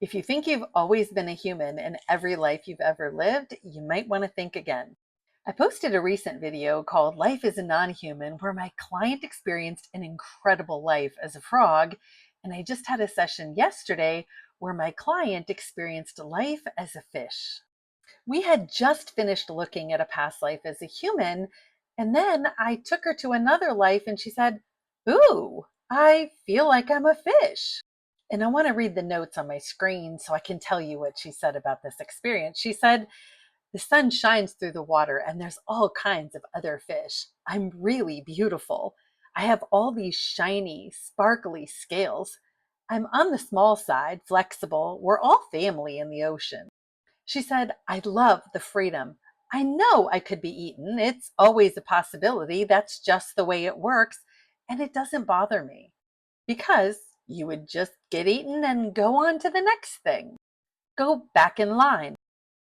If you think you've always been a human in every life you've ever lived, you might want to think again. I posted a recent video called Life is a Non-Human where my client experienced an incredible life as a frog, and I just had a session yesterday where my client experienced life as a fish. We had just finished looking at a past life as a human, and then I took her to another life and she said, "Ooh, I feel like I'm a fish." And I want to read the notes on my screen so I can tell you what she said about this experience. She said, "The sun shines through the water and there's all kinds of other fish. I'm really beautiful. I have all these shiny, sparkly scales. I'm on the small side, flexible. We're all family in the ocean." She said, "I love the freedom. I know I could be eaten. It's always a possibility. That's just the way it works. And it doesn't bother me because you would just get eaten and go on to the next thing, go back in line.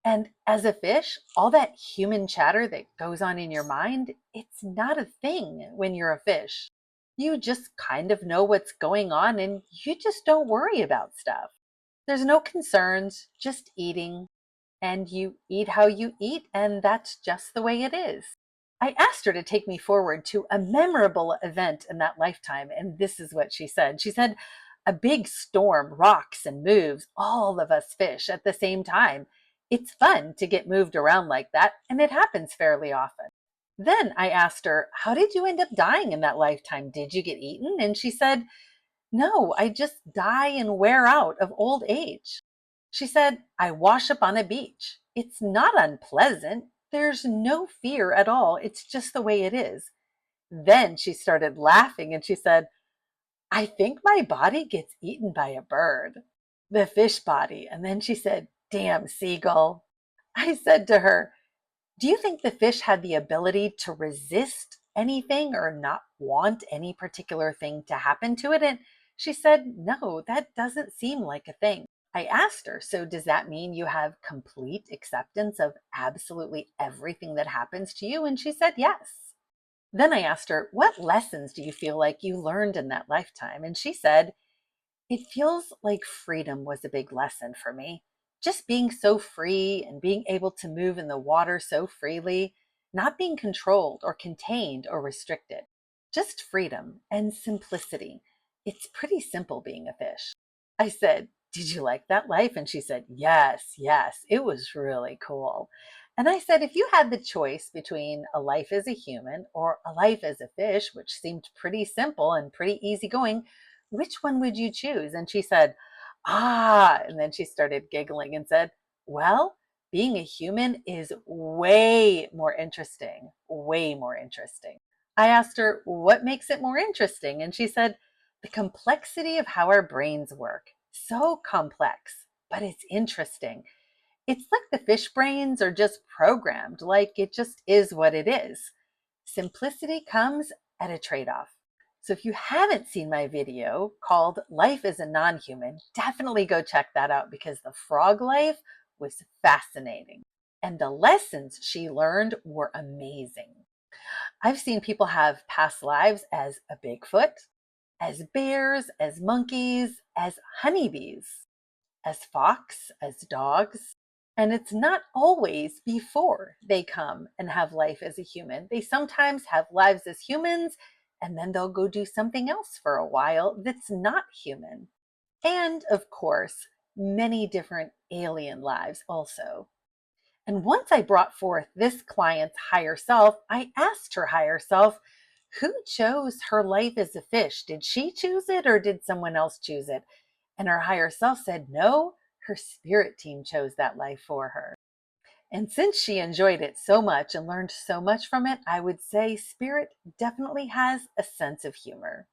And as a fish, all that human chatter that goes on in your mind, it's not a thing when you're a fish. You just kind of know what's going on and you just don't worry about stuff. There's no concerns, just eating, and you eat how you eat, and that's just the way it is." I asked her to take me forward to a memorable event in that lifetime, and this is what she said. She said, "A big storm rocks and moves all of us fish at the same time. It's fun to get moved around like that, and it happens fairly often." Then I asked her, "How did you end up dying in that lifetime? Did you get eaten?" And she said, "No, I just die and wear out of old age." She said, "I wash up on a beach. It's not unpleasant. There's no fear at all. It's just the way it is." Then she started laughing and she said, "I think my body gets eaten by a bird, the fish body." And then she said, "Damn seagull." I said to her, "Do you think the fish had the ability to resist anything or not want any particular thing to happen to it?" And she said, "No, that doesn't seem like a thing." I asked her, "So does that mean you have complete acceptance of absolutely everything that happens to you?" And she said, "Yes." Then I asked her, "What lessons do you feel like you learned in that lifetime?" And she said, "It feels like freedom was a big lesson for me. Just being so free and being able to move in the water so freely, not being controlled or contained or restricted. Just freedom and simplicity. It's pretty simple being a fish." I said, "Did you like that life?" And she said, "Yes, yes, it was really cool." And I said, "If you had the choice between a life as a human or a life as a fish, which seemed pretty simple and pretty easygoing, which one would you choose?" And she said, "Ah," and then she started giggling and said, "Well, being a human is way more interesting, way more interesting." I asked her, "What makes it more interesting?" And she said, "The complexity of how our brains work. So complex, but it's interesting. It's like the fish brains are just programmed, like it just is what it is. Simplicity comes at a trade-off." So if you haven't seen my video called Life is a Non-Human, definitely go check that out because the frog life was fascinating. And the lessons she learned were amazing. I've seen people have past lives as a Bigfoot, as bears, as monkeys, as honeybees, as fox, as dogs. And it's not always before they come and have life as a human. They sometimes have lives as humans and then they'll go do something else for a while that's not human. And of course, many different alien lives also. And once I brought forth this client's higher self, I asked her higher self, who chose her life as a fish? Did she choose it or did someone else choose it? And her higher self said, no, her spirit team chose that life for her. And since she enjoyed it so much and learned so much from it, I would say spirit definitely has a sense of humor.